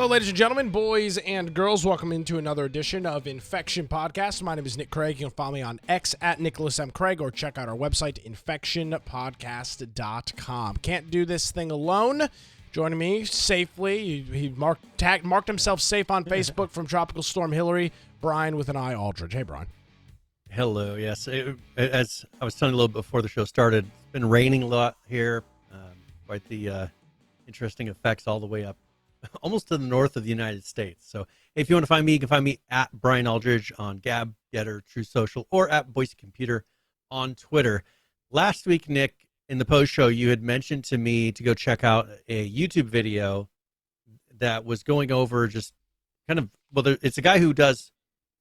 ladies and gentlemen, boys and girls. Welcome into another edition of Infection Podcast. My name is Nick Craig. You can follow me on X at Nicholas M. Craig or check out our website, infectionpodcast.com. Can't do this thing alone. Joining me safely, he marked himself safe on Facebook from Tropical Storm Hillary, Brian with an I, Aldridge. Hey, Brian. Hello, yes. As I was telling you a little bit before the show started, it's been raining a lot here. Quite the interesting effects all the way up almost to the north of the United States. So if you want to find me, you can find me at Brian Aldridge on Gab, Getter, True Social, or at Boise Computer on Twitter. Last week, Nick, in the post show, you had mentioned to me to go check out a YouTube video that was going over just kind of, well, it's a guy who does,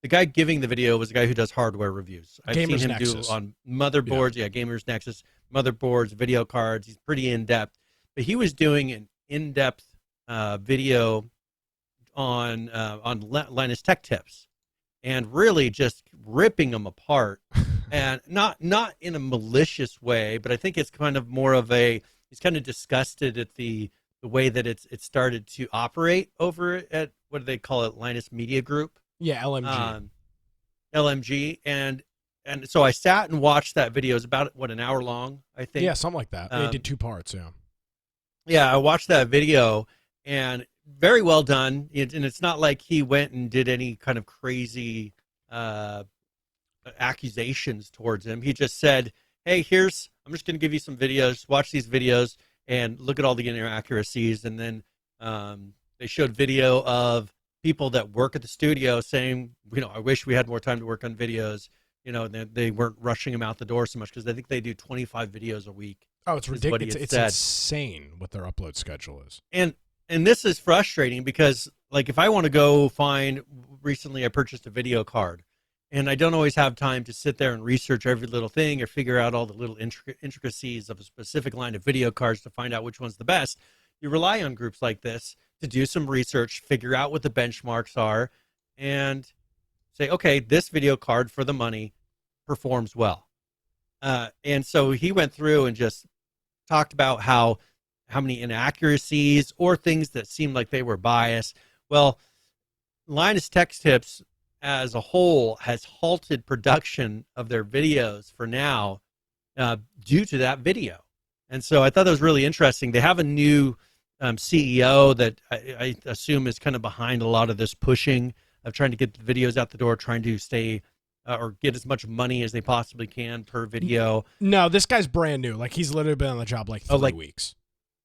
the guy giving the video was a guy who does hardware reviews. I've Gamers seen him Nexus. do on motherboards, Gamers Nexus, motherboards, video cards. He's pretty in-depth. But he was doing an in-depth video on Linus Tech Tips, and really just ripping them apart, and not in a malicious way, but I think it's kind of more of he's kind of disgusted at the way that it started to operate over at, what do they call it, Linus Media Group? Yeah, LMG. LMG, and so I sat and watched that video. It was about, an hour long, I think. Yeah, something like that. They did 2 parts, yeah. Yeah, I watched that video, and very well done. And it's not like he went and did any kind of crazy accusations towards him. He just said, hey, I'm just going to give you some videos. Watch these videos and look at all the inaccuracies. And then they showed video of people that work at the studio saying, I wish we had more time to work on videos. They weren't rushing them out the door so much because I think they do 25 videos a week. Oh, it's ridiculous. It's insane what their upload schedule is. And this is frustrating because, like, if I want to go recently I purchased a video card, and I don't always have time to sit there and research every little thing or figure out all the little intricacies of a specific line of video cards to find out which one's the best. You rely on groups like this to do some research, figure out what the benchmarks are, and say, okay, this video card for the money performs well. And so he went through and just talked about how many inaccuracies or things that seemed like they were biased. Well, Linus Tech Tips as a whole has halted production of their videos for now due to that video. And so I thought that was really interesting. They have a new CEO that I assume is kind of behind a lot of this pushing of trying to get the videos out the door, trying to stay or get as much money as they possibly can per video. No, this guy's brand new. Like, he's literally been on the job like 3 weeks.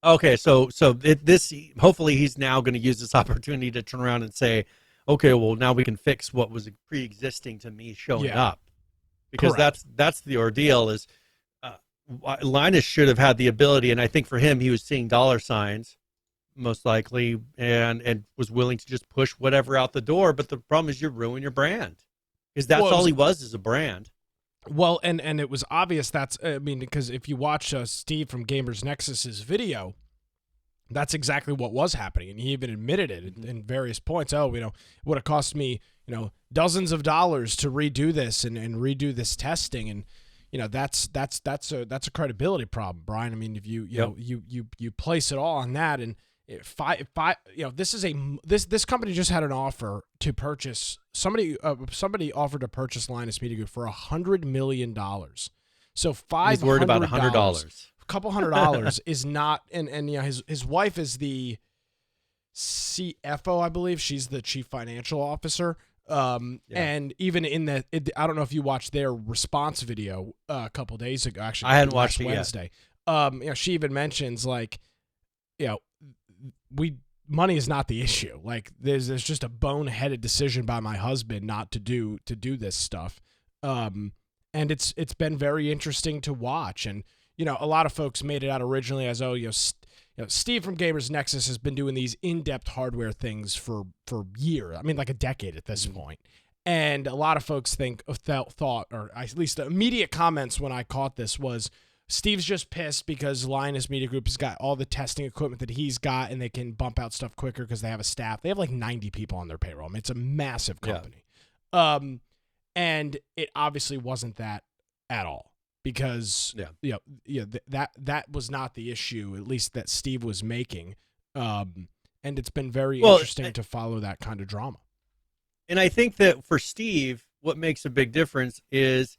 Okay, so this hopefully he's now going to use this opportunity to turn around and say, okay, well, now we can fix what was pre-existing to me showing up, because that's the ordeal. Is Linus should have had the ability, and I think for him, he was seeing dollar signs most likely, and was willing to just push whatever out the door. But the problem is you ruin your brand, because that's all he was, is a brand. Well, and it was obvious because if you watch Steve from Gamers Nexus's video, that's exactly what was happening, and he even admitted it in various points. It would have cost me, dozens of dollars to redo this and redo this testing, and that's a credibility problem, Brian. I mean, if you place it all on that, and this company just had an offer to purchase. Somebody offered to purchase Linus Media Group for $100 million. So $500. He's worried about $100. A couple $100 is not, and his wife is the CFO, I believe. She's the chief financial officer. And even in that, I don't know if you watched their response video a couple days ago. Actually, I hadn't watched it Wednesday. She even mentions money is not the issue. Like, there's just a boneheaded decision by my husband not to do this stuff. And it's been very interesting to watch. And a lot of folks made it out originally as Steve from Gamers Nexus has been doing these in-depth hardware things for years. I mean, like a decade at this point. And a lot of folks thought, or at least the immediate comments when I caught this was, Steve's just pissed because Linus Media Group has got all the testing equipment that he's got, and they can bump out stuff quicker because they have a staff. They have like 90 people on their payroll. I mean, it's a massive company. And it obviously wasn't that at all, because that was not the issue, at least that Steve was making. and it's been very Well, interesting to follow that kind of drama. And I think that for Steve, what makes a big difference is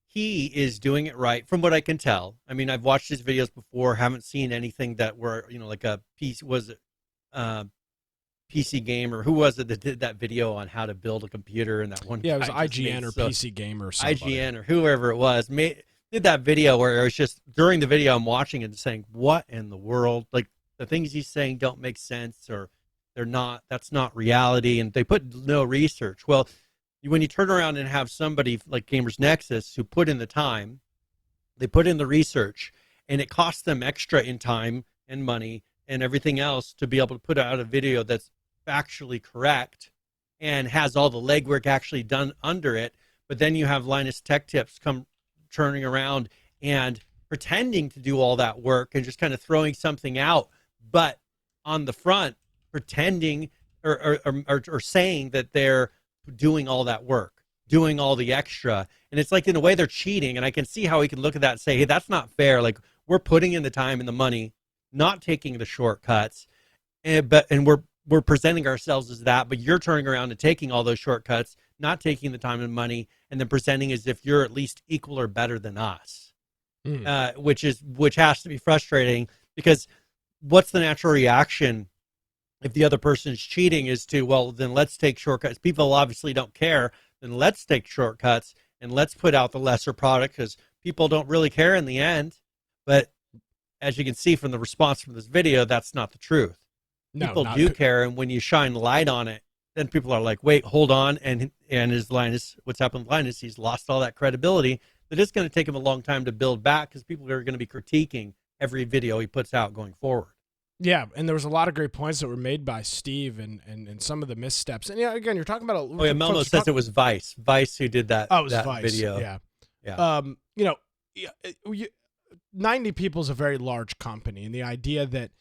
he is doing it right from what I can tell. I mean, I've watched his videos before, haven't seen anything that were, like a piece, was it PC Gamer? Who was it that did that video on how to build a computer? And that one Yeah, it was guy just IGN or made PC Gamer or somebody. IGN or whoever it was did that video where it was just, during the video I'm watching and saying, what in the world? Like, the things he's saying don't make sense, or that's not reality, and they put no research. Well, when you turn around and have somebody like Gamers Nexus who put in the time, they put in the research, and it costs them extra in time and money and everything else to be able to put out a video that's factually correct and has all the legwork actually done under it. But then you have Linus Tech Tips come turning around and pretending to do all that work and just kind of throwing something out, but on the front pretending or saying that they're doing all that work, doing all the extra. And it's like, in a way, they're cheating. And I can see how we can look at that and say, hey, that's not fair. Like, we're putting in the time and the money, not taking the shortcuts, and we're presenting ourselves as that, but you're turning around and taking all those shortcuts, not taking the time and money, and then presenting as if you're at least equal or better than us, which has to be frustrating, because what's the natural reaction if the other person is cheating is to, well, then let's take shortcuts. People obviously don't care. Then let's take shortcuts and let's put out the lesser product, because people don't really care in the end. But as you can see from the response from this video, that's not the truth. People do care, and when you shine light on it, then people are like, wait, hold on. And as Linus, what's happened with Linus, he's lost all that credibility. That it's going to take him a long time to build back, because people are going to be critiquing every video he puts out going forward. Yeah, and there was a lot of great points that were made by Steve and some of the missteps. And yeah, again, you're talking about Oh yeah, Melmo says it was Vice who did that. Oh, it was that Vice. Video. Yeah. 90 People is a very large company, and the idea that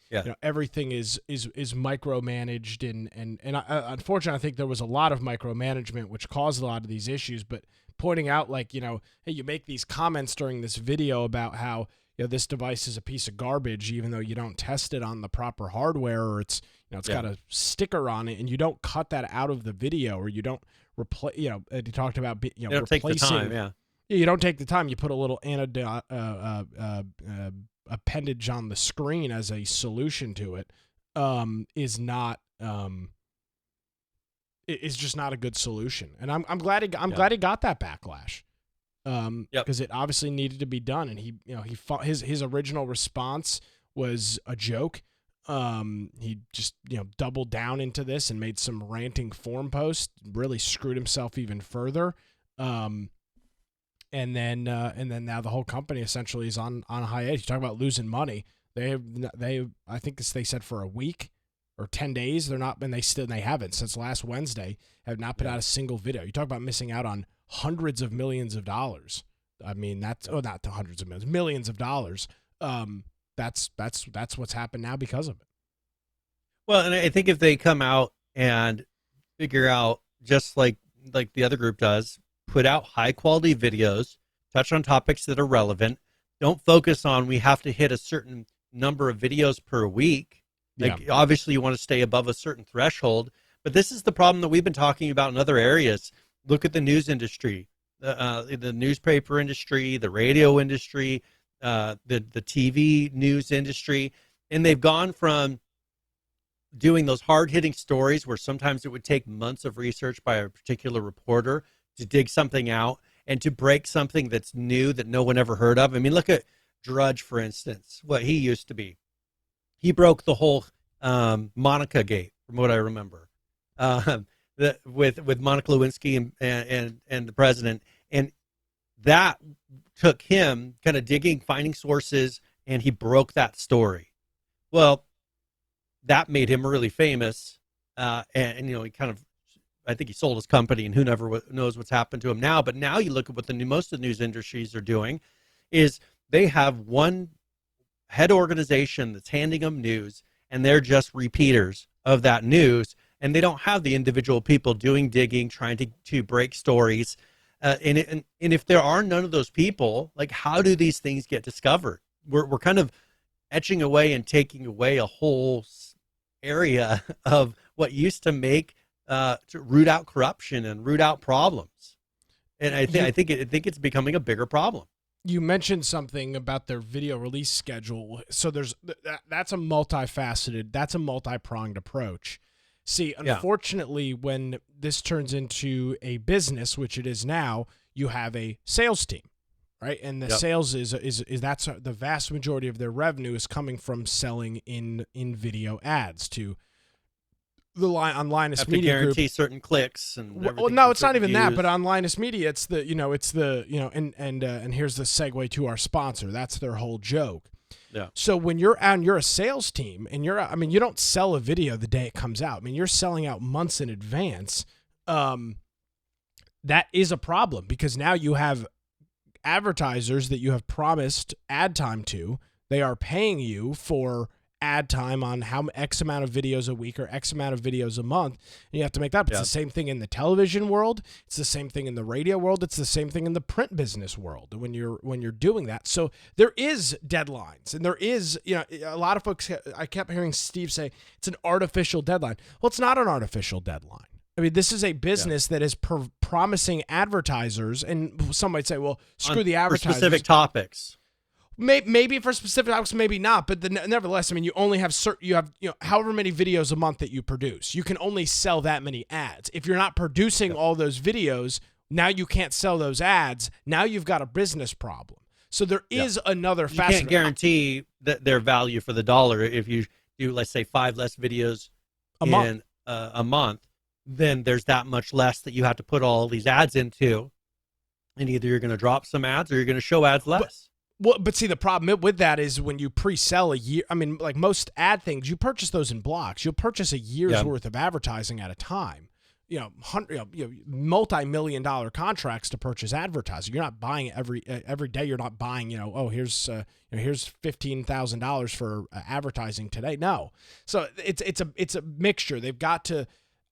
everything is micromanaged and unfortunately, I think there was a lot of micromanagement which caused a lot of these issues. But pointing out, like, hey, you make these comments during this video about how this device is a piece of garbage, even though you don't test it on the proper hardware, or it's got a sticker on it, and you don't cut that out of the video, or you don't replace. You talked about you don't take the time, you don't take the time. You put a little appendage on the screen as a solution to it. Is just not a good solution, and I'm glad he got that backlash. Because it obviously needed to be done, and he fought, his original response was a joke. He just doubled down into this and made some ranting forum posts, really screwed himself even further. And then now the whole company essentially is on a hiatus. You talk about losing money. I think they said for a week or 10 days they haven't since last Wednesday have not put out a single video. You talk about missing out on hundreds of millions of dollars. I mean, not to hundreds of millions of dollars. That's what's happened now because of it. Well, and I think if they come out and figure out, just like the other group does, put out high quality videos, touch on topics that are relevant, don't focus on we have to hit a certain number of videos per week. Obviously you want to stay above a certain threshold, but this is the problem that we've been talking about in other areas. Look at the news industry, the newspaper industry, the radio industry, the TV news industry, and they've gone from doing those hard-hitting stories where sometimes it would take months of research by a particular reporter to dig something out and to break something that's new that no one ever heard of. I mean, look at Drudge, for instance, what he used to be. He broke the whole Monica Gate, from what I remember. With Monica Lewinsky and the president, and that took him kind of digging, finding sources, and he broke that story. Well, that made him really famous, and he kind of, I think he sold his company, and who never knows what's happened to him now. But now you look at what most of the news industries are doing, is they have one head organization that's handing them news, and they're just repeaters of that news. And they don't have the individual people doing digging, trying to break stories. And if there are none of those people, like, how do these things get discovered? We're kind of etching away and taking away a whole area of what used to make to root out corruption and root out problems. And I think it's becoming a bigger problem. You mentioned something about their video release schedule. So that's a multifaceted, that's a multi-pronged approach. See, unfortunately, when this turns into a business, which it is now, you have a sales team, right? And the sales is that's the vast majority of their revenue is coming from selling in video ads to the on Linus have Media to guarantee Group. certain clicks and Well, no, it's not even that. But on Linus Media, it's the and here's the segue to our sponsor. That's their whole joke. Yeah. So when you're a sales team and you don't sell a video the day it comes out. I mean, you're selling out months in advance. That is a problem because now you have advertisers that you have promised ad time to. They are paying you for ad time on how X amount of videos a week or X amount of videos a month. And you have to make that up. It's the same thing in the television world. It's the same thing in the radio world. It's the same thing in the print business world when you're doing that. So there is deadlines and there is, a lot of folks, I kept hearing Steve say it's an artificial deadline. Well, it's not an artificial deadline. I mean, this is a business that is promising advertisers, and some might say, well, screw the advertisers. For specific topics. Maybe for specific topics, maybe not. But nevertheless, I mean, you only have however many videos a month that you produce. You can only sell that many ads. If you're not producing all those videos, now you can't sell those ads. Now you've got a business problem. So there is another facet. You can't guarantee that their value for the dollar. If you do, let's say, 5 less videos in a month, then there's that much less that you have to put all these ads into. And either you're going to drop some ads or you're going to show ads less. But see, the problem with that is when you pre-sell a year, I mean, like most ad things, you purchase those in blocks. You'll purchase a year's worth of advertising at a time. Multi-million-dollar contracts to purchase advertising. You're not buying every day. You're not buying, here's $15,000 for advertising today. No. So it's a mixture. They've got to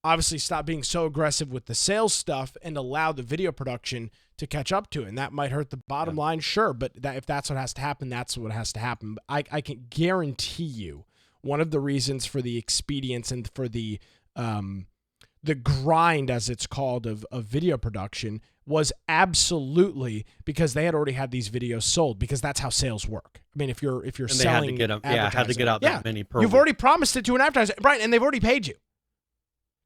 obviously stop being so aggressive with the sales stuff and allow the video production to catch up to it. And that might hurt the bottom line, sure, but if that's what has to happen, that's what has to happen. I can guarantee you one of the reasons for the expedience and for the grind, as it's called, of video production was absolutely because they had already had these videos sold, because that's how sales work. I mean, if you're selling, had to get out that many per you've week. already promised it to an advertiser, right? And they've already paid you.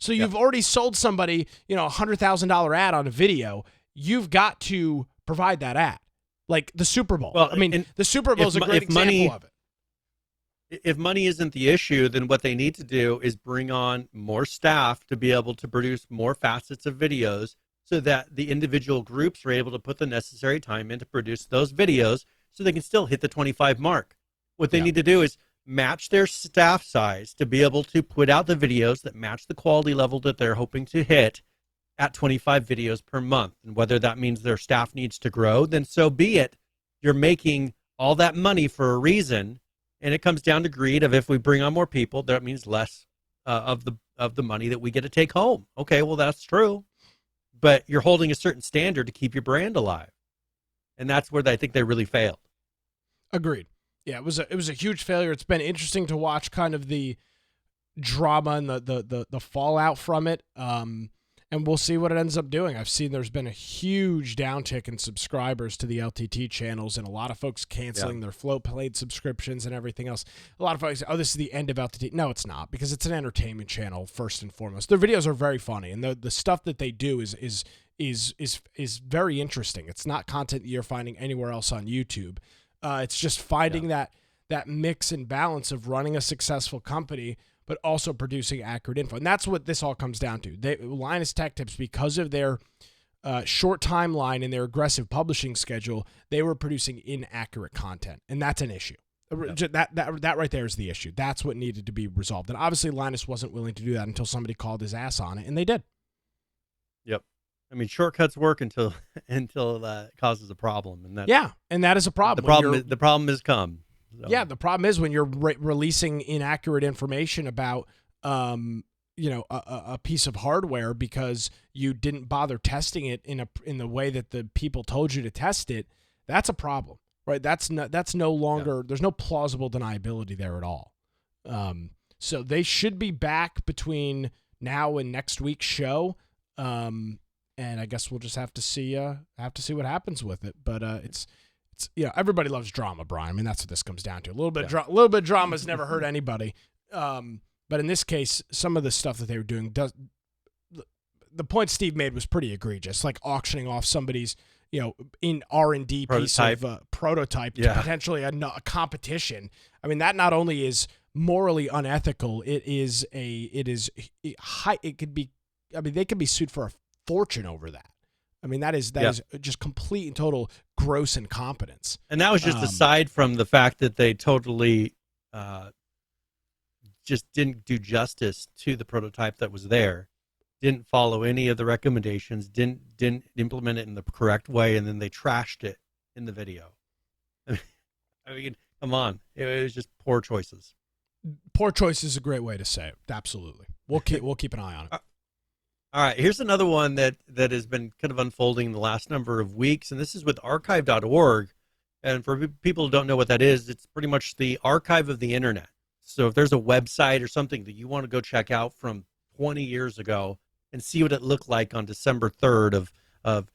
So you've already sold somebody, $100,000 ad on a video. You've got to provide that ad, like the Super Bowl. Well, I mean, the Super Bowl is a great example of it. If money isn't the issue, then what they need to do is bring on more staff to be able to produce more facets of videos so that the individual groups are able to put the necessary time in to produce those videos so they can still hit the 25 mark. What they need to do is match their staff size to be able to put out the videos that match the quality level that they're hoping to hit at 25 videos per month. And whether that means their staff needs to grow, then so be it. You're making all that money for a reason. And it comes down to greed of, if we bring on more people, that means less of the money that we get to take home. Okay, well, that's true. But you're holding a certain standard to keep your brand alive. And that's where I think they really failed. Agreed. Yeah, it was a huge failure. It's been interesting to watch kind of the drama and the fallout from it. And we'll see what it ends up doing. I've seen there's been a huge downtick in subscribers to the LTT channels, and a lot of folks canceling their Float Plate subscriptions and everything else. A lot of folks say, oh, this is the end of LTT. No, it's not, because it's an entertainment channel first and foremost. Their videos are very funny, and the stuff that they do is very interesting. It's not content that you're finding anywhere else on YouTube. It's just finding that mix and balance of running a successful company, but also producing accurate info. And that's what this all comes down to. Linus Tech Tips, because of their short timeline and their aggressive publishing schedule, they were producing inaccurate content. And that's an issue. That right there is the issue. That's what needed to be resolved. And obviously Linus wasn't willing to do that until somebody called his ass on it, and they did. Yep. I mean, shortcuts work until it causes a problem. And and that is a problem. The problem has come. So. Yeah, the problem is when you're releasing inaccurate information about, a piece of hardware because you didn't bother testing it in the way that the people told you to test it. That's a problem, right? That's no longer. There's no plausible deniability there at all. So they should be back between now and next week's show. And I guess we'll just have to see what happens with it. But it's everybody loves drama, Brian. I mean, that's what this comes down to. A little bit of drama's never hurt anybody. But in this case, some of the stuff that they were doing the point Steve made was pretty egregious, like auctioning off somebody's, in R&D piece of prototype to potentially a competition. I mean, that not only is morally unethical, they could be sued for a fortune over that. I mean, that is just complete and total gross incompetence. And that was just aside from the fact that they totally just didn't do justice to the prototype that was there, didn't follow any of the recommendations, didn't implement it in the correct way, and then they trashed it in the video. I mean, come on. It was just poor choices. Poor choice is a great way to say it. Absolutely. We'll keep an eye on it. All right, here's another one that has been kind of unfolding in the last number of weeks, and this is with archive.org. And for people who don't know what that is, it's pretty much the archive of the internet. So if there's a website or something that you want to go check out from 20 years ago and see what it looked like on December 3rd of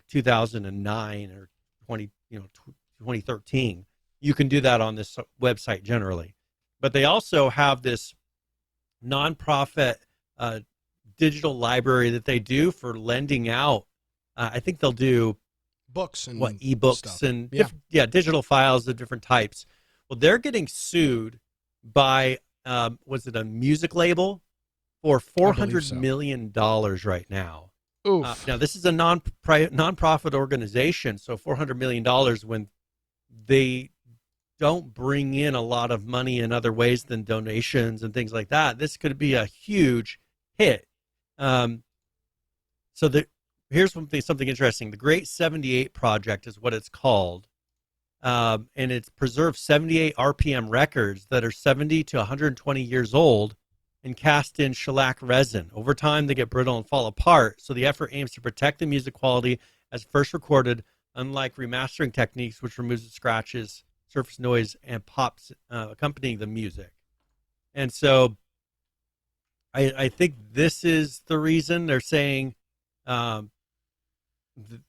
2009 or 2013, you can do that on this website generally. But they also have this nonprofit digital library that they do for lending out. I think they'll do books and ebooks stuff. And digital files of different types. Well, they're getting sued by was it a music label for $400 million right now. Oof. Now this is a nonprofit organization, so $400 million when they don't bring in a lot of money in other ways than donations and things like that. This could be a huge hit. Here's something interesting. The Great 78 Project is what it's called. And it's preserved 78 RPM records that are 70 to 120 years old and cast in shellac resin. Over time, they get brittle and fall apart. So the effort aims to protect the music quality as first recorded, unlike remastering techniques, which removes the scratches, surface noise, and pops accompanying the music. And so I think this is the reason they're saying that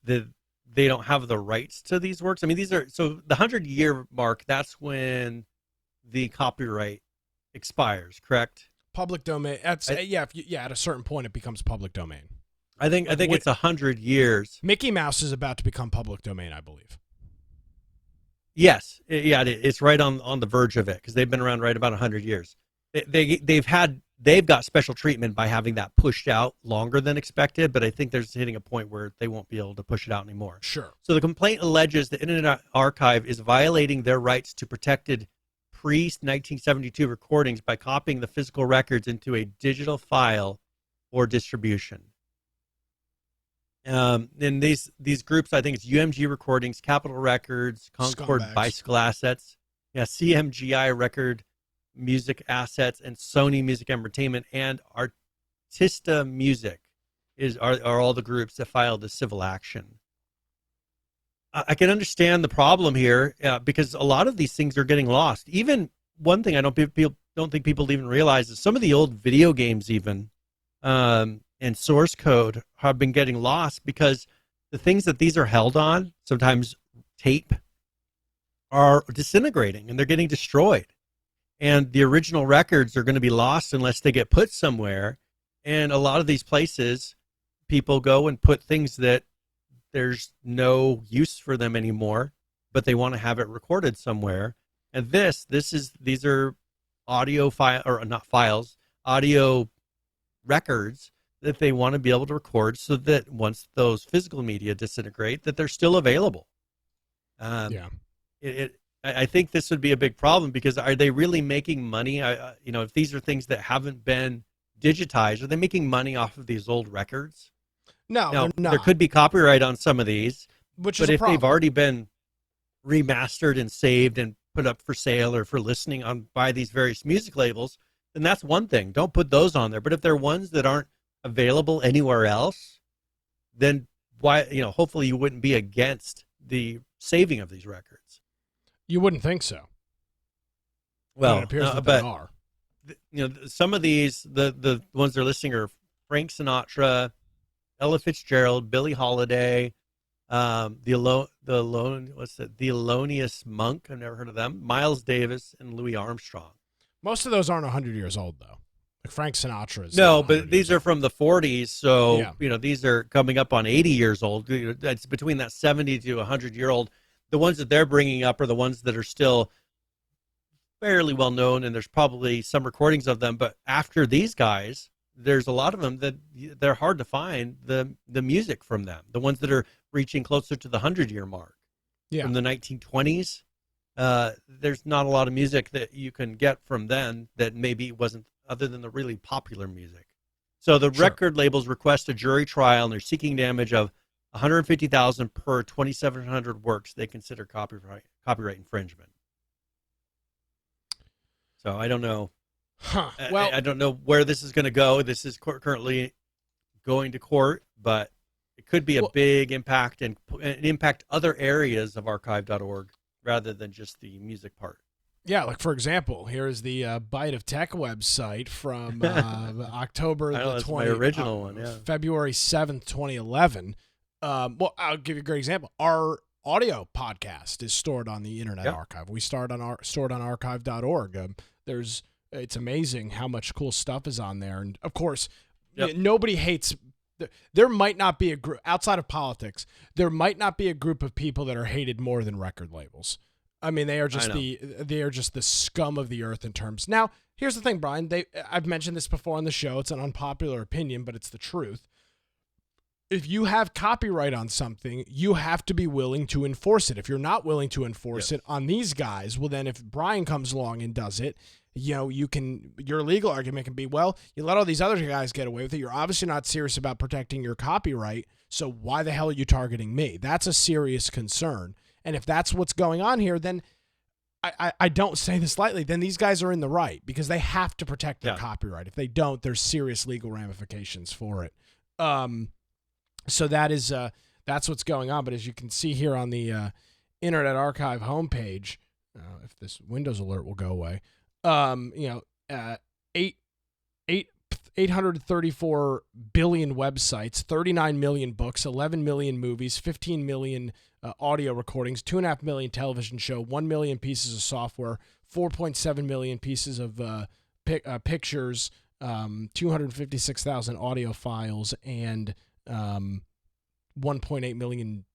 they don't have the rights to these works. I mean, the 100-year mark, that's when the copyright expires, correct? Public domain. At a certain point it becomes public domain. I think it's 100 years. Mickey Mouse is about to become public domain, I believe. Yes. Yeah, it's right on the verge of it because they've been around right about 100 years. They've got special treatment by having that pushed out longer than expected, but I think they're hitting a point where they won't be able to push it out anymore. Sure. So the complaint alleges the Internet Archive is violating their rights to protected pre-1972 recordings by copying the physical records into a digital file or distribution. And these groups, I think it's UMG Recordings, Capitol Records, Concord Scumbags. Bicycle Assets, CMGI Record Music Assets, and Sony Music Entertainment, and Artista Music are all the groups that filed the civil action. I can understand the problem here because a lot of these things are getting lost. Even one thing I don't think people even realize is some of the old video games even and source code have been getting lost because the things that these are held on, sometimes tape, are disintegrating and they're getting destroyed. And the original records are going to be lost unless they get put somewhere. And a lot of these places, people go and put things that there's no use for them anymore, but they want to have it recorded somewhere. And these are audio audio records that they want to be able to record so that once those physical media disintegrate, that they're still available. I think this would be a big problem because are they really making money? If these are things that haven't been digitized, are they making money off of these old records? No, now, they're not. There could be copyright on some of these, but if they've already been remastered and saved and put up for sale or for listening by these various music labels, then that's one thing. Don't put those on there. But if they're ones that aren't available anywhere else, then why? Hopefully you wouldn't be against the saving of these records. You wouldn't think so. Well, it appears that they are. some of these, the ones they're listing are Frank Sinatra, Ella Fitzgerald, Billie Holiday, the Thelonious Monk. I've never heard of them. Miles Davis and Louis Armstrong. Most of those aren't 100 years old, though. Like Frank Sinatra's. No, but these are from the 40s, so Yeah. these are coming up on 80 years old. That's between that 70 to 100-year-old. The ones that they're bringing up are the ones that are still fairly well known, and there's probably some recordings of them. But after these guys, there's a lot of them that they're hard to find the music from them. The ones that are reaching closer to the 100-year mark from the 1920s. There's not a lot of music that you can get from then that maybe wasn't other than the really popular music. So the record labels request a jury trial, and they're seeking damage of $150,000 per 2,700 works they consider copyright infringement. So I don't know. Well, I don't know where this is going to go. This is currently going to court, but it could be a big impact and impact other areas of archive.org rather than just the music part. Yeah, like for example, here is the Byte of Tech website from October the 20th, my original one, yeah. February 7th, 2011. Well, I'll give you a great example. Our audio podcast is stored on the Internet Archive. We stored on archive.org. It's amazing how much cool stuff is on there. And of course, nobody hates. There might not be a group outside of politics. There might not be a group of people that are hated more than record labels. I mean, they are just the scum of the earth in terms. Now, here's the thing, Brian. I've mentioned this before on the show. It's an unpopular opinion, but it's the truth. If you have copyright on something, you have to be willing to enforce it. If you're not willing to enforce it on these guys, well, then if Brian comes along and does it, your legal argument can be, well, you let all these other guys get away with it. You're obviously not serious about protecting your copyright. So why the hell are you targeting me? That's a serious concern. And if that's what's going on here, then I don't say this lightly, then these guys are in the right because they have to protect their copyright. If they don't, there's serious legal ramifications for it. So that's what's going on. But as you can see here on the Internet Archive homepage, if this Windows alert will go away, 834 billion websites, 39 million books, 11 million movies, 15 million audio recordings, 2.5 million television show, 1 million pieces of software, 4.7 million pieces of pictures, 256,000 audio files, and 1.8 million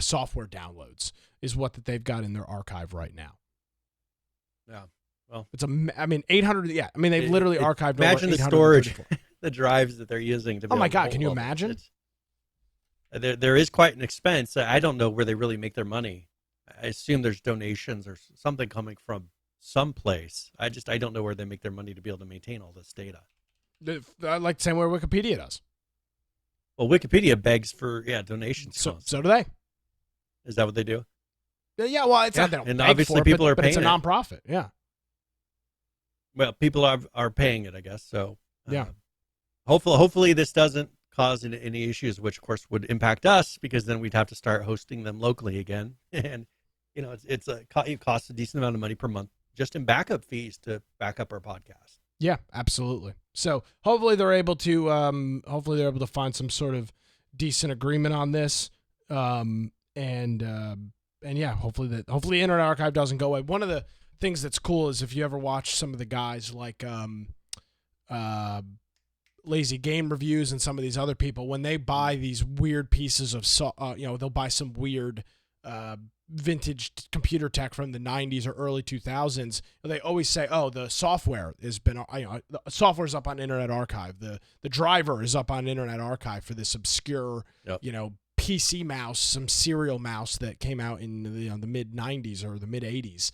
software downloads is what that they've got in their archive right now. Yeah. Well, it's 800. Yeah. I mean, they've literally archived. Imagine over the storage, the drives that they're using. Oh my God. Can you imagine? There is quite an expense. I don't know where they really make their money. I assume there's donations or something coming from someplace. I don't know where they make their money to be able to maintain all this data. Like the same way Wikipedia does. Well, Wikipedia begs for donations. So do they. Is that what they do? Yeah. Well, it's not that. And obviously people are paying. But it's a nonprofit. Yeah. Well, people are paying it, I guess. So yeah. Hopefully this doesn't cause any issues, which of course would impact us because then we'd have to start hosting them locally again, and it costs a decent amount of money per month just in backup fees to back up our podcast. Yeah, absolutely. So hopefully they're able to find some sort of decent agreement on this, and yeah, hopefully Internet Archive doesn't go away. One of the things that's cool is if you ever watch some of the guys like Lazy Game Reviews and some of these other people, when they buy these weird pieces of they'll buy some weird vintage computer tech from the 90s or early 2000s, they always say, oh, the software has been the software's up on Internet Archive, the driver is up on Internet Archive for this obscure PC mouse, some serial mouse that came out in the mid 90s or the mid 80s.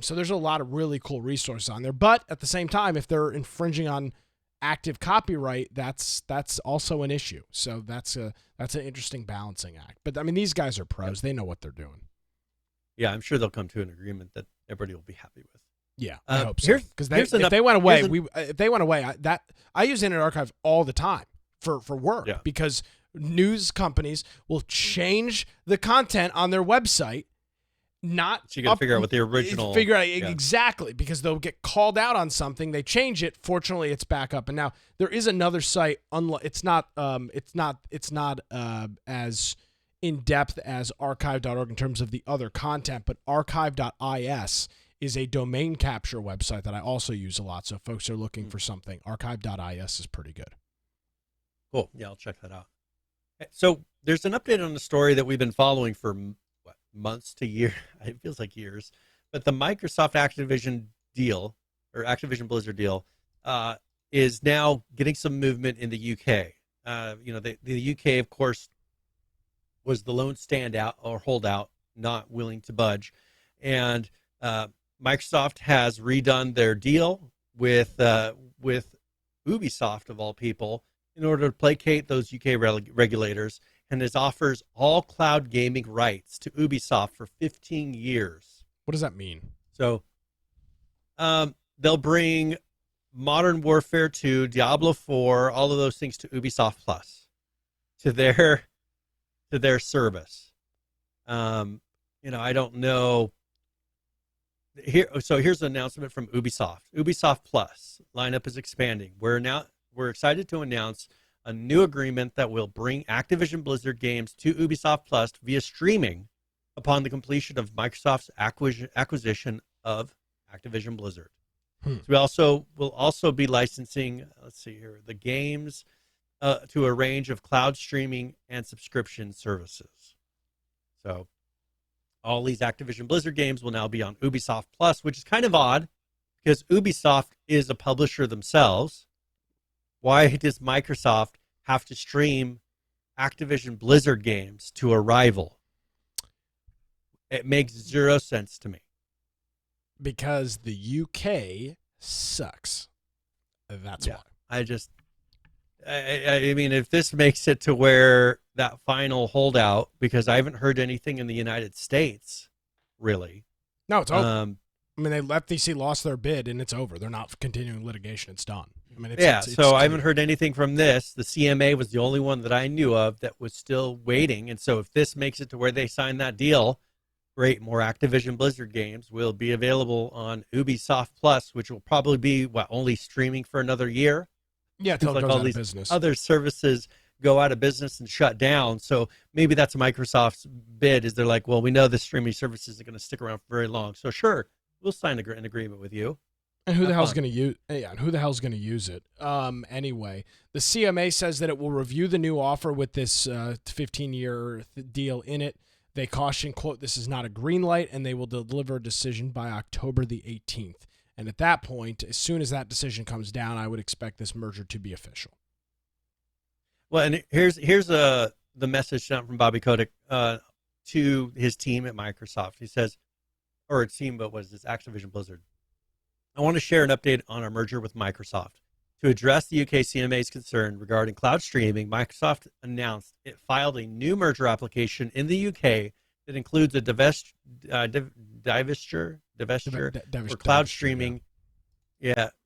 So there's a lot of really cool resources on there, but at the same time, if they're infringing on active copyright, that's also an issue. So that's an interesting balancing act. But I mean, these guys are pros; they know what they're doing. Yeah, I'm sure they'll come to an agreement that everybody will be happy with. Yeah, I hope so. Because if they went away, I use Internet Archive all the time for work because news companies will change the content on their website not So you got to figure out what the original. Exactly, because they'll get called out on something, they change it, fortunately it's back up. And now there is another site, it's not as in depth as archive.org in terms of the other content, but archive.is is a domain capture website that I also use a lot. So if folks are looking for something, archive.is is pretty good. Cool. Yeah, I'll check that out. So there's an update on the story that we've been following for months to years. It feels like years. But the Microsoft Activision deal, or Activision Blizzard deal, is now getting some movement in the UK. The UK, of course, was the lone standout or holdout, not willing to budge. And Microsoft has redone their deal with Ubisoft, of all people, in order to placate those UK regulators, and it offers all cloud gaming rights to Ubisoft for 15 years. What does that mean? So they'll bring Modern Warfare 2, Diablo 4, all of those things to Ubisoft Plus, to their service. I don't know. Here's an announcement from Ubisoft. Ubisoft Plus lineup is expanding. We're excited to announce a new agreement that will bring Activision Blizzard games to Ubisoft Plus via streaming upon the completion of Microsoft's acquisition of Activision Blizzard. So we'll also be licensing, the games to a range of cloud streaming and subscription services. So all these Activision Blizzard games will now be on Ubisoft Plus, which is kind of odd because Ubisoft is a publisher themselves. Why does Microsoft have to stream Activision Blizzard games to a rival? It makes zero sense to me. Because the UK sucks. That's why. I mean, if this makes it to where that final holdout, because I haven't heard anything in the United States, really. No, it's over. I mean, FTC lost their bid, and it's over. They're not continuing litigation. It's done. I mean, so I haven't heard anything from this. The CMA was the only one that I knew of that was still waiting. And so if this makes it to where they sign that deal, great, more Activision Blizzard games will be available on Ubisoft Plus, which will probably be, only streaming for another year? Yeah, until it goes out of business. Other services go out of business and shut down. So maybe that's Microsoft's bid, is they're like, well, we know the streaming service isn't going to stick around for very long. So sure, we'll sign an agreement with you. And who the hell's going to use? Yeah, and who the hell's going to use it? Anyway, the CMA says that it will review the new offer with this 15-year deal in it. They caution, quote, "This is not a green light," and they will deliver a decision by October the 18th. And at that point, as soon as that decision comes down, I would expect this merger to be official. Well, and here's the message from Bobby Kotick to his team at Microsoft. He says, or team, but what is this? Activision Blizzard. I want to share an update on our merger with Microsoft. To address the UK CMA's concern regarding cloud streaming, Microsoft announced it filed a new merger application in the UK that includes a divestiture for cloud streaming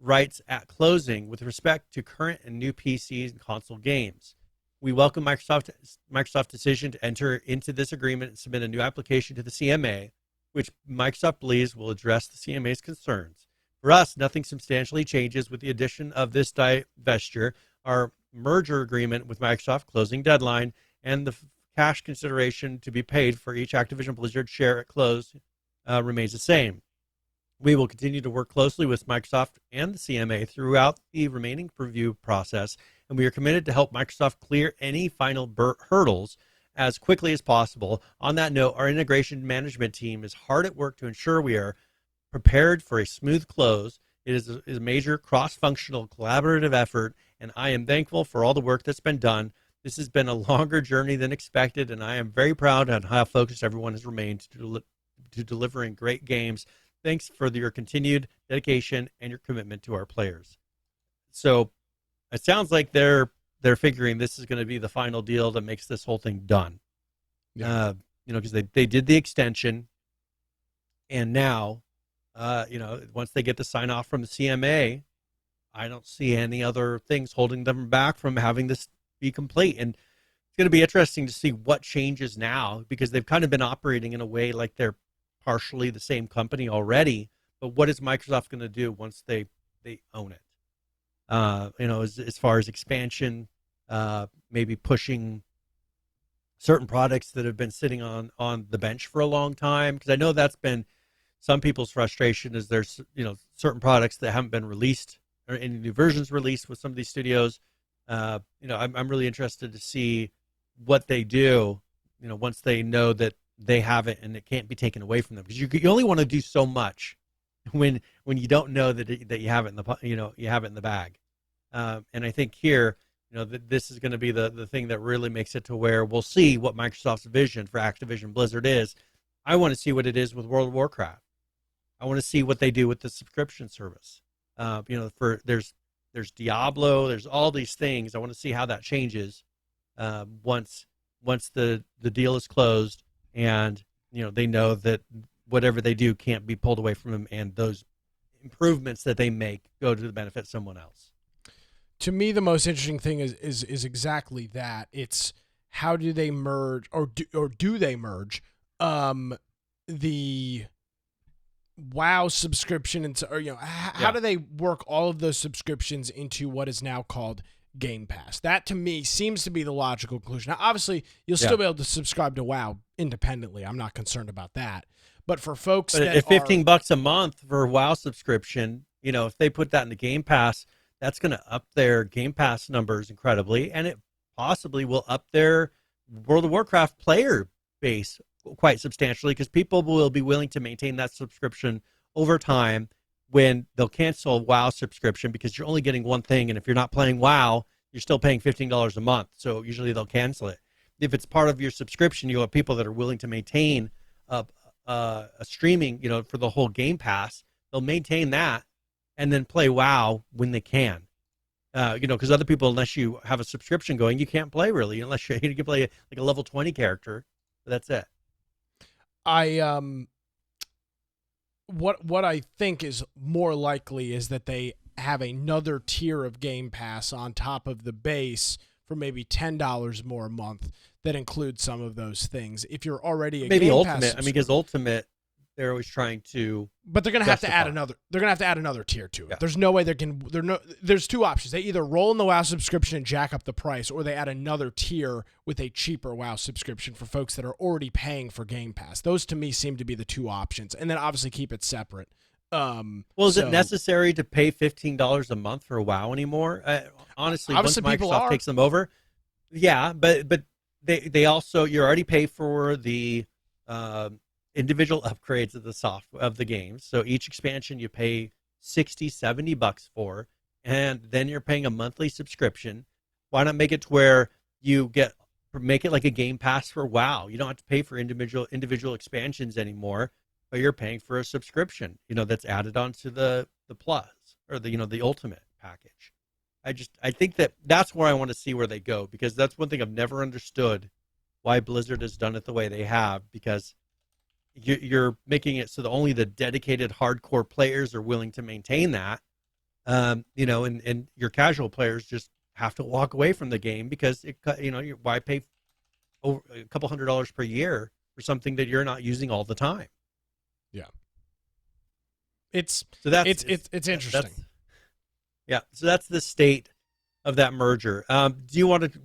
rights at closing with respect to current and new PC and console games. We welcome Microsoft's decision to enter into this agreement and submit a new application to the CMA, which Microsoft believes will address the CMA's concerns. For us, nothing substantially changes with the addition of this divestiture. Our merger agreement with Microsoft closing deadline and the cash consideration to be paid for each Activision Blizzard share at close remains the same. We will continue to work closely with Microsoft and the CMA throughout the remaining review process, and we are committed to help Microsoft clear any final hurdles as quickly as possible. On that note, our integration management team is hard at work to ensure we are prepared for a smooth close. It is a major cross-functional collaborative effort, and I am thankful for all the work that's been done. This has been a longer journey than expected, and I am very proud on how focused everyone has remained to delivering great games. Thanks for your continued dedication and your commitment to our players. So it sounds like they're figuring this is going to be the final deal that makes this whole thing done. Yeah. Because they did the extension, and now, once they get the sign off from the CMA, I don't see any other things holding them back from having this be complete. And it's going to be interesting to see what changes now, because they've kind of been operating in a way like they're partially the same company already, but what is Microsoft going to do once they own it? As far as expansion, maybe pushing certain products that have been sitting on the bench for a long time, because I know that's been some people's frustration, is there's certain products that haven't been released or any new versions released with some of these studios. I'm really interested to see what they do, once they know that they have it and it can't be taken away from them, because you only want to do so much when you don't know that you have it in the bag. And I think here, that this is going to be the thing that really makes it to where we'll see what Microsoft's vision for Activision Blizzard is. I want to see what it is with World of Warcraft. I want to see what they do with the subscription service. There's Diablo, there's all these things. I want to see how that changes once the deal is closed, and they know that whatever they do can't be pulled away from them, and those improvements that they make go to the benefit of someone else. To me, the most interesting thing is exactly that. It's how do they merge, or do they merge the WoW subscription into, how do they work all of those subscriptions into what is now called Game Pass? That to me seems to be the logical conclusion. Now, obviously, you'll still be able to subscribe to WoW independently. I'm not concerned about that. But for folks that at $15 a month for a WoW subscription, if they put that in the Game Pass, that's going to up their Game Pass numbers incredibly, and it possibly will up their World of Warcraft player base quite substantially, because people will be willing to maintain that subscription over time when they'll cancel a WoW subscription, because you're only getting one thing, and if you're not playing WoW, you're still paying $15 a month, so usually they'll cancel it. If it's part of your subscription, you'll have people that are willing to maintain a streaming, for the whole Game Pass. They'll maintain that and then play WoW when they can. Because other people, unless you have a subscription going, you can't play really, unless you can play like a level 20 character. But that's it. What I think is more likely is that they have another tier of Game Pass on top of the base for maybe $10 more a month that includes some of those things. If you're already a maybe Game Ultimate, Pass, because Ultimate, they're always trying to, but they're going to have to add another. They're going to have to add another tier to it. Yeah. There's no way there's two options. They either roll in the WoW subscription and jack up the price, or they add another tier with a cheaper WoW subscription for folks that are already paying for Game Pass. Those to me seem to be the two options, and then obviously keep it separate. Is it necessary to pay $15 a month for a WoW anymore? Honestly, once Microsoft takes them over, but they also, you already pay for the individual upgrades of the games. So each expansion you pay $60-$70 for, and then you're paying a monthly subscription. Why not make it to where you make it like a Game Pass for WoW? You don't have to pay for individual expansions anymore, but you're paying for a subscription, that's added onto the Plus or the Ultimate package. I think that's where I want to see where they go, because that's one thing I've never understood, why Blizzard has done it the way they have, because you're making it so that only the dedicated hardcore players are willing to maintain that, and your casual players just have to walk away from the game, because why pay over a couple $100 per year for something that you're not using all the time? Yeah, it's interesting. So that's the state of that merger. Do you want to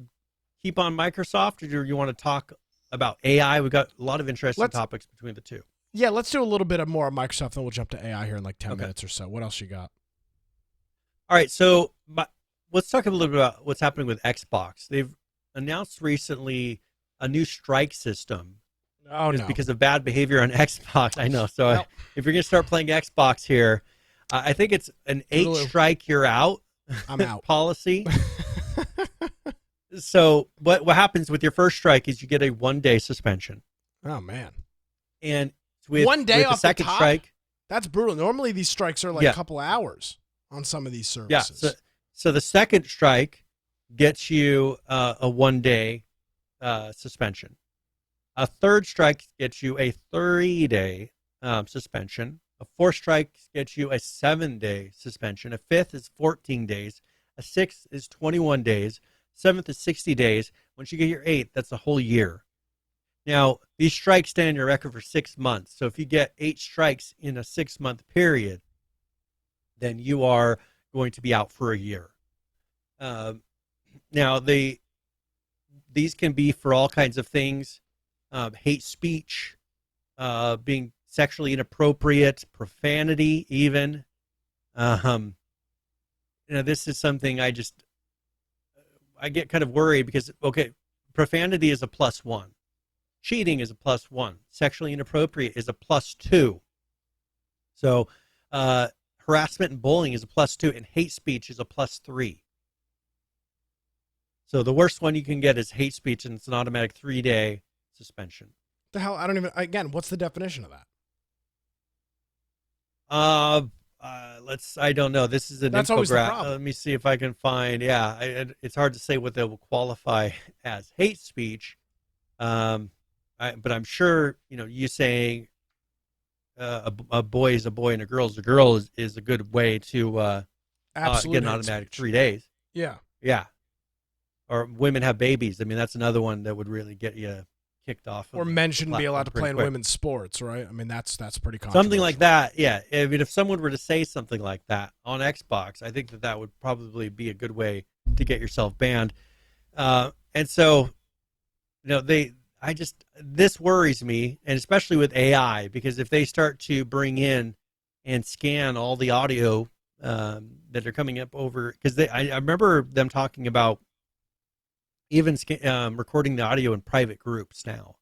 keep on Microsoft, or do you want to talk about AI? We've got a lot of interesting topics between the two. Yeah, let's do a little bit more of Microsoft, then we'll jump to AI here in like 10 minutes or so. What else you got? All right, so let's talk a little bit about what's happening with Xbox. They've announced recently a new strike system. Oh, no. Because of bad behavior on Xbox. I know. So if you're going to start playing Xbox here, I think it's an 8 strike, you're out. I'm out policy. So what happens with your first strike is you get a 1-day suspension. Oh, man. And with 1 day off the second the top? strike, that's brutal. Normally these strikes are like a couple hours on some of these services. Yeah. So the second strike gets you a 1-day suspension. A third strike gets you a 30-day suspension. A fourth strike gets you a 7-day suspension. A fifth is 14 days. A sixth is 21 days. Seventh is 60 days. Once you get your 8th, that's a whole year. Now, these strikes stay on your record for 6 months. So if you get 8 strikes in a 6-month period, then you are going to be out for a year. Now, these can be for all kinds of things, hate speech, being sexually inappropriate, profanity, even. This is something I get kind of worried because, okay, profanity is a +1. Cheating is a +1. Sexually inappropriate is a +2. So harassment and bullying is a +2, and hate speech is a +3. So the worst one you can get is hate speech, and it's an automatic 3-day suspension. The hell? I don't even. Again, what's the definition of that? I don't know. This is an That's always the infographic. problem. Let me see if I can find. Yeah, it's hard to say what they will qualify as hate speech. But I'm sure you saying a boy is a boy and a girl is a girl is a good way to get an automatic 3 days. Yeah. Yeah. Or women have babies. I mean, that's another one that would really get you kicked off. Or men shouldn't be allowed to play in women's sports, right? I mean, that's pretty controversial. Something like that, yeah. I mean, if someone were to say something like that on Xbox, I think that would probably be a good way to get yourself banned. And so, this worries me, and especially with AI, because if they start to bring in and scan all the audio that are coming up over, because I remember them talking about even recording the audio in private groups now.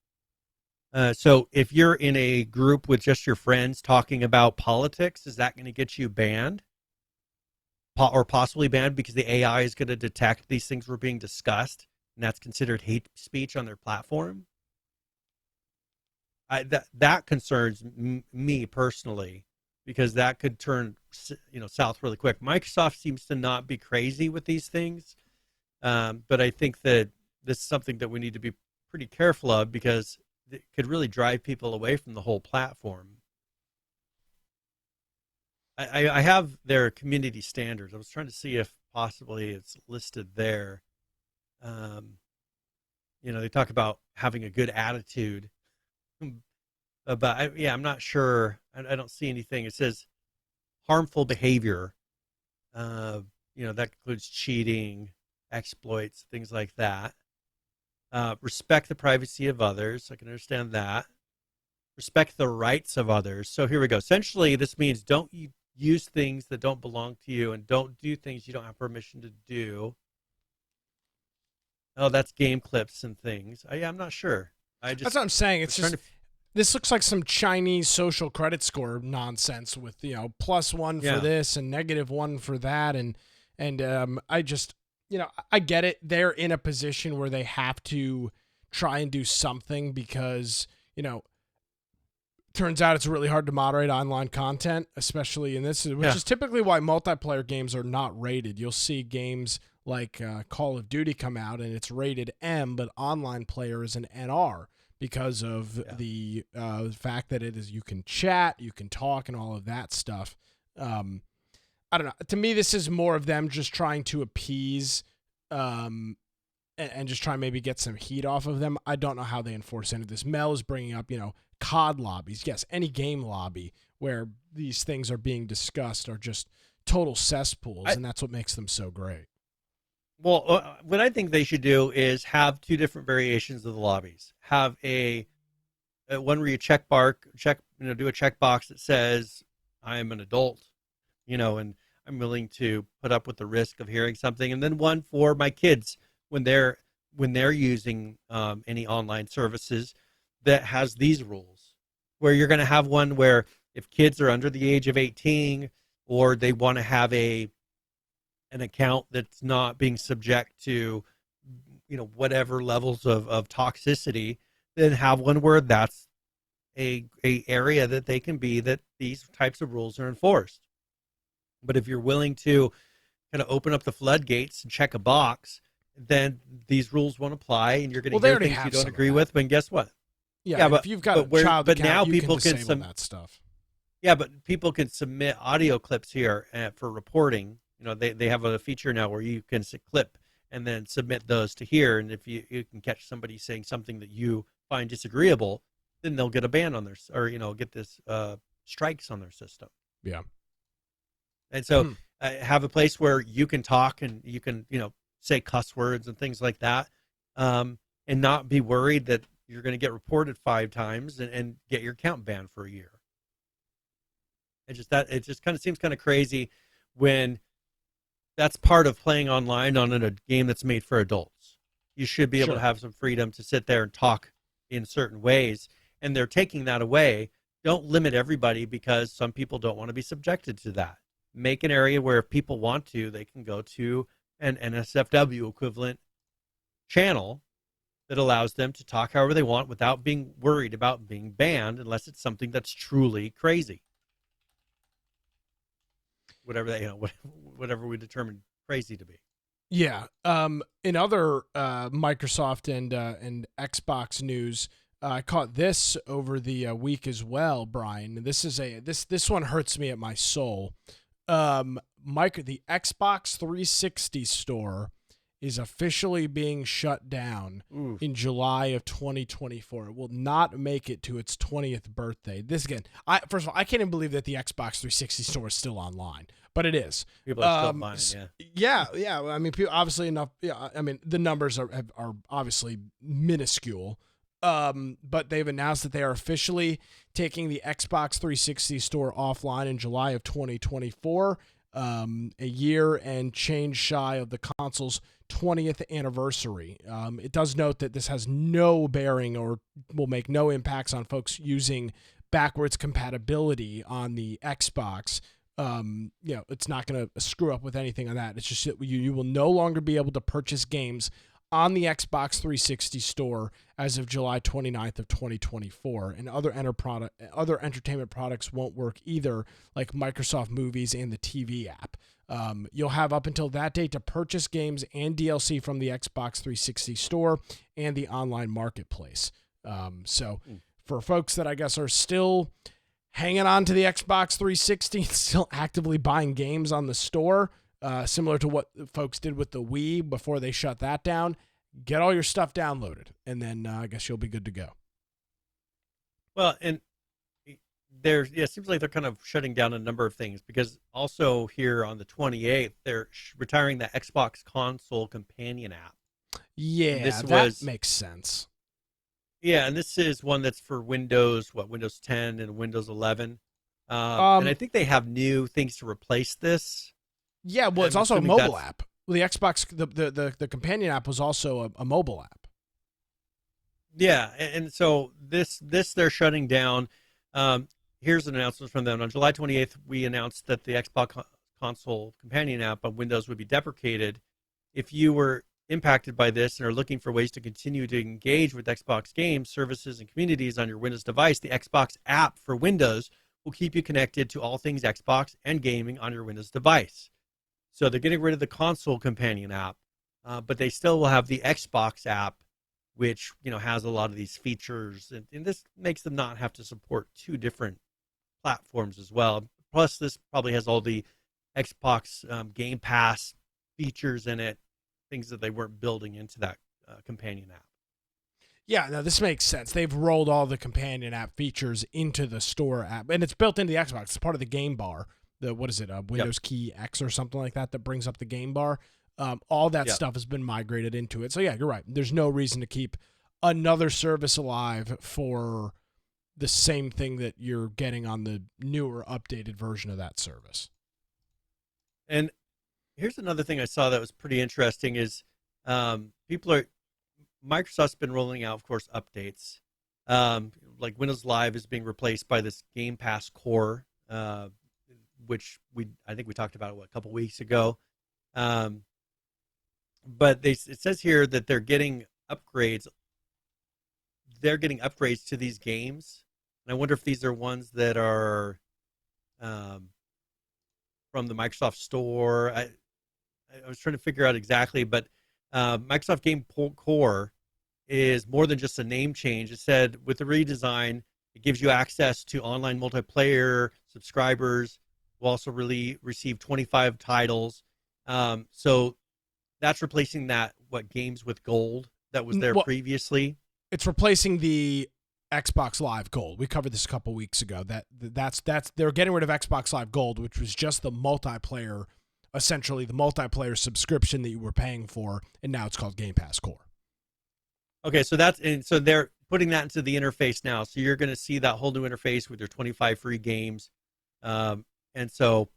So if you're in a group with just your friends talking about politics, is that going to get you banned? Or possibly banned because the AI is going to detect these things were being discussed, and that's considered hate speech on their platform? That concerns me personally, because that could turn south really quick. Microsoft seems to not be crazy with these things. But I think that this is something that we need to be pretty careful of, because it could really drive people away from the whole platform. I have their community standards. I was trying to see if possibly it's listed there. They talk about having a good attitude. But I'm not sure. I don't see anything. It says harmful behavior. That includes cheating, exploits, things like that. Respect the privacy of others. I can understand that. Respect the rights of others. So here we go. Essentially, this means don't use things that don't belong to you, and don't do things you don't have permission to do. Oh, that's game clips and things. I'm not sure. That's what I'm saying. It's just this looks like some Chinese social credit score nonsense with +1 for this and -1 for that, and I just. I get it. They're in a position where they have to try and do something because, turns out it's really hard to moderate online content, especially in this, which is typically why multiplayer games are not rated. You'll see games like Call of Duty come out and it's rated M, but online player is an NR because of the fact that you can chat, you can talk, and all of that stuff. I don't know. To me, this is more of them just trying to appease and just try and maybe get some heat off of them. I don't know how they enforce any of this. Mel is bringing up, COD lobbies. Yes, any game lobby where these things are being discussed are just total cesspools, and that's what makes them so great. Well, what I think they should do is have 2 different variations of the lobbies. Have a one where you do a checkbox that says, I'm an adult, and I'm willing to put up with the risk of hearing something, and then one for my kids when they're using any online services that has these rules, where you're going to have one where if kids are under the age of 18 or they want to have an account that's not being subject to whatever levels of toxicity, then have one where that's a area that they can be, that these types of rules are enforced. But if you're willing to kind of open up the floodgates and check a box, then these rules won't apply, and you're going to hear things you don't agree with. But guess what? But if you've got a child account, now you people can disable that stuff. Yeah, but people can submit audio clips here for reporting. They have a feature now where you can clip and then submit those to here, and if you can catch somebody saying something that you find disagreeable, then they'll get a ban on their, or get this strikes on their system. Yeah. And so have a place where you can talk and you can say cuss words and things like that, and not be worried that you're going to get reported 5 times and get your account banned for a year. It just kind of seems kind of crazy when that's part of playing online on a game that's made for adults. You should be able to have some freedom to sit there and talk in certain ways, and they're taking that away. Don't limit everybody because some people don't want to be subjected to that. Make an area where if people want to, they can go to an NSFW equivalent channel that allows them to talk however they want without being worried about being banned, unless it's something that's truly crazy. Whatever we determine crazy to be. Yeah. In other Microsoft and Xbox news, I caught this over the week as well, Brian. This is this one hurts me at my soul. The Xbox 360 store is officially being shut down in July of 2024. It will not make it to its 20th birthday. This again, first of all, I can't even believe that the Xbox 360 store is still online, but it is. People are still buying, yeah. Yeah. I mean, people, obviously enough. Yeah, I mean, the numbers are obviously minuscule. But they've announced that they are officially taking the Xbox 360 store offline in July of 2024, a year and change shy of the console's 20th anniversary. It does note that this has no bearing or will make no impacts on folks using backwards compatibility on the Xbox. It's not going to screw up with anything on that. It's just that you will no longer be able to purchase games on the Xbox 360 store as of July 29th of 2024, and other entertainment products won't work either, like Microsoft Movies and the TV app. You'll have up until that date to purchase games and DLC from the Xbox 360 store and the online marketplace. So for folks that I guess are still hanging on to the Xbox 360, still actively buying games on the store, similar to what folks did with the Wii before they shut that down, get all your stuff downloaded, and then I guess you'll be good to go. Well, and it seems like they're kind of shutting down a number of things, because also here on the 28th, they're retiring the Xbox Console Companion app. Yeah, that makes sense. Yeah, and this is one that's for Windows 10 and Windows 11. And I think they have new things to replace this. Yeah, well, it's also a mobile app. Well, the Xbox, the companion app was also a mobile app. Yeah, and so this they're shutting down. Here's an announcement from them. On July 28th, we announced that the Xbox Console Companion app on Windows would be deprecated. If you were impacted by this and are looking for ways to continue to engage with Xbox games, services, and communities on your Windows device, the Xbox app for Windows will keep you connected to all things Xbox and gaming on your Windows device. So they're getting rid of the Console Companion app, but they still will have the Xbox app, which has a lot of these features, and this makes them not have to support 2 different platforms as well. Plus, this probably has all the Xbox Game Pass features in it, things that they weren't building into that companion app. Yeah, no, this makes sense. They've rolled all the companion app features into the store app, and it's built into the Xbox. It's part of the game bar. Windows Key X or something like that brings up the game bar. All that stuff has been migrated into it. So yeah, you're right. There's no reason to keep another service alive for the same thing that you're getting on the newer, updated version of that service. And here's another thing I saw that was pretty interesting is Microsoft's been rolling out, of course, updates. Like Windows Live is being replaced by this Game Pass Core, which I think we talked about a couple weeks ago. But it says here that they're getting upgrades. They're getting upgrades to these games, and I wonder if these are ones that are from the Microsoft Store. I was trying to figure out exactly, but Microsoft Game Core is more than just a name change. It said with the redesign, it gives you access to online multiplayer. Subscribers will also really receive 25 titles. So that's replacing games with gold that was there previously. It's replacing the Xbox Live Gold. We covered this a couple weeks ago. That's they're getting rid of Xbox Live Gold, which was just the multiplayer, essentially the multiplayer subscription that you were paying for, and now it's called Game Pass Core. Okay, so so they're putting that into the interface now. So you're going to see that whole new interface with your 25 free games. And so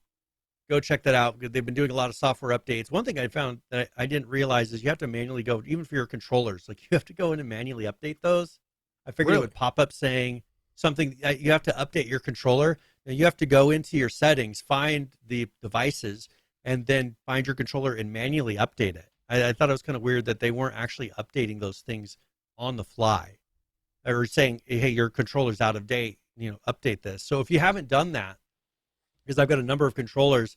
go check that out. They've been doing a lot of software updates. One thing I found that I didn't realize is you have to manually go, even for your controllers, like you have to go in and manually update those. I figured it would pop up saying something, you have to update your controller. And you have to go into your settings, find the devices, and then find your controller and manually update it. I thought it was kind of weird that they weren't actually updating those things on the fly, or saying, hey, your controller's out of date, update this. So if you haven't done that, because I've got a number of controllers,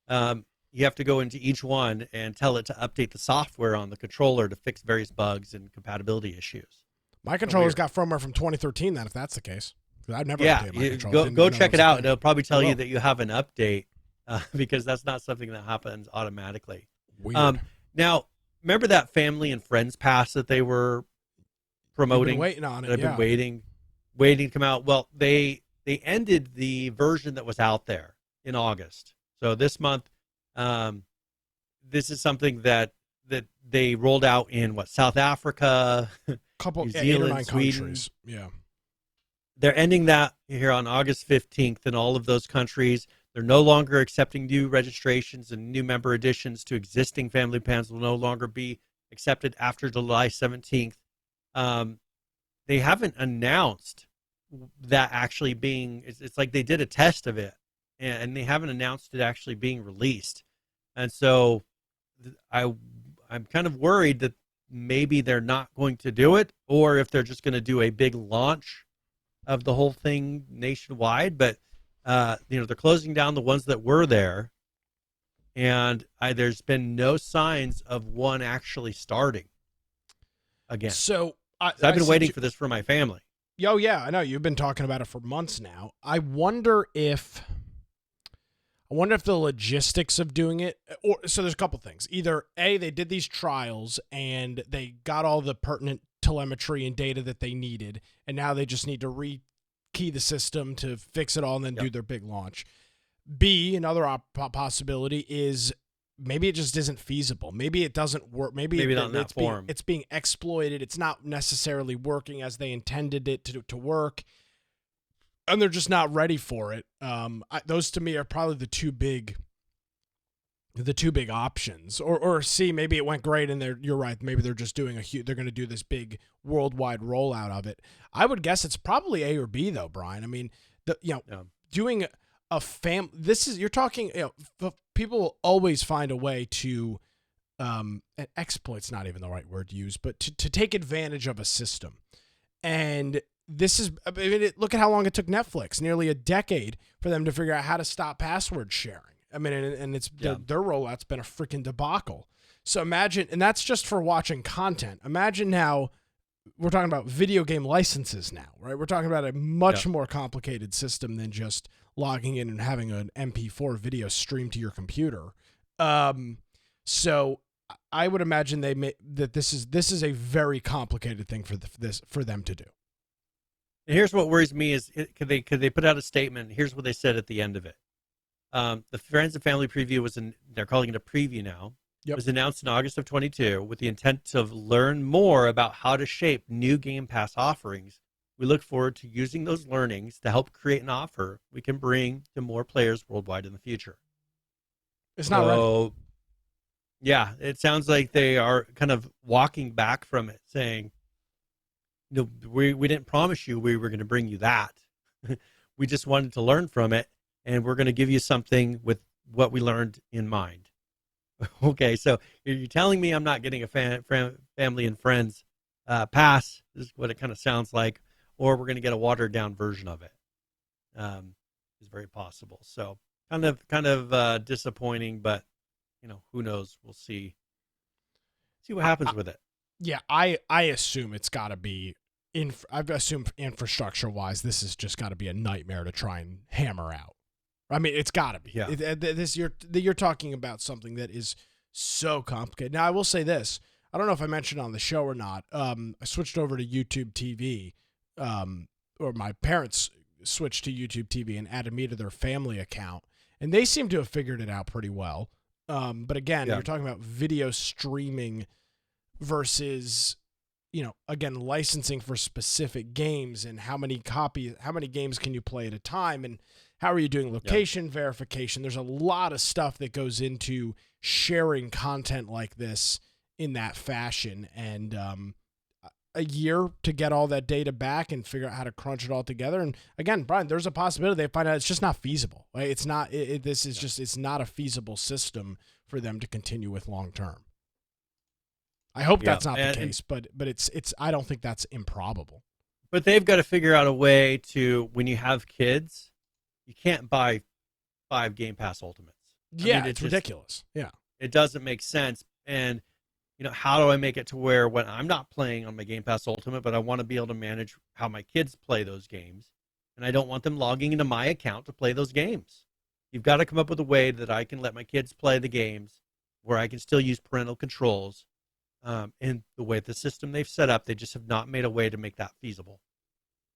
you have to go into each one and tell it to update the software on the controller to fix various bugs and compatibility issues. My controller's got firmware from 2013 then, if that's the case. I've never updated my controller. Go check it out. It'll probably tell you that you have an update because that's not something that happens automatically. Weird. Now, remember that family and friends pass that they were promoting? You've been waiting on it. I've been waiting to come out. Well, they ended the version that was out there in August. So this month, this is something that they rolled out in South Africa, New Zealand, 8 or 9 Sweden. countries. Yeah. They're ending that here on August 15th in all of those countries. They're no longer accepting new registrations, and new member additions to existing family plans will no longer be accepted after July 17th. They haven't announced that actually being, it's like they did a test of it, and they haven't announced it actually being released. And so I'm kind of worried that maybe they're not going to do it, or if they're just going to do a big launch of the whole thing nationwide. But they're closing down the ones that were there, and there's been no signs of one actually starting again. So I've been waiting for this for my family. Oh yeah, I know you've been talking about it for months now. I wonder if the logistics of doing it, so there's a couple things. Either A, they did these trials and they got all the pertinent telemetry and data that they needed, and now they just need to rekey the system to fix it all and then do their big launch. B, another possibility is maybe it just isn't feasible. Maybe it doesn't work. Maybe not in that form. It's being exploited. It's not necessarily working as they intended it to work, and they're just not ready for it. Those to me are probably the two big options. Or C, maybe it went great and you're right. Maybe they're just doing they're going to do this big worldwide rollout of it. I would guess it's probably A or B though, Brian. I mean, doing a you're talking, people will always find a way to, and exploit's not even the right word to use, but to take advantage of a system. And look at how long it took Netflix, nearly a decade for them to figure out how to stop password sharing. I mean, and their rollout's been a freaking debacle. So imagine, and that's just for watching content. Imagine now we're talking about video game licenses now, right? We're talking about a much more complicated system than just logging in and having an MP4 video streamed to your computer. So I would imagine that this is a very complicated thing for them to do. And here's what worries me is could they put out a statement? Here's what they said at the end of it. The Friends and Family preview they're calling it a preview now. Yep. Was announced in August of 22 with the intent to learn more about how to shape new Game Pass offerings. We look forward to using those learnings to help create an offer we can bring to more players worldwide in the future. It's not right. Yeah, it sounds like they are kind of walking back from it, saying, "No, we didn't promise you we were going to bring you that. We just wanted to learn from it, and we're going to give you something with what we learned in mind." Okay, so you're telling me I'm not getting a family and friends pass, is what it kind of sounds like, or we're going to get a watered down version of it. Is very possible. So kind of disappointing, but who knows? We'll see what happens with it. Yeah, I assume it's got to be I assume infrastructure wise, this has just got to be a nightmare to try and hammer out. I mean, it's got to be. Yeah. You're talking about something that is so complicated. Now, I will say this. I don't know if I mentioned on the show or not. I switched over to YouTube TV, or my parents switched to YouTube TV and added me to their family account, and they seem to have figured it out pretty well. But again, Yeah. you're talking about video streaming versus, again, licensing for specific games and how many games can you play at a time, and how are you doing location verification? There's a lot of stuff that goes into sharing content like this in that fashion, and a year to get all that data back and figure out how to crunch it all together. And again, Brian, there's a possibility they find out it's just not feasible. Right? It's not. It's not a feasible system for them to continue with long term. I hope that's not the case, but it's. I don't think that's improbable. But they've got to figure out a way to, when you have kids, you can't buy 5 Game Pass Ultimates. It's ridiculous. Yeah, it doesn't make sense. And how do I make it to where when I'm not playing on my Game Pass Ultimate, but I want to be able to manage how my kids play those games, and I don't want them logging into my account to play those games. You've got to come up with a way that I can let my kids play the games where I can still use parental controls. And the way the system they've set up, they just have not made a way to make that feasible.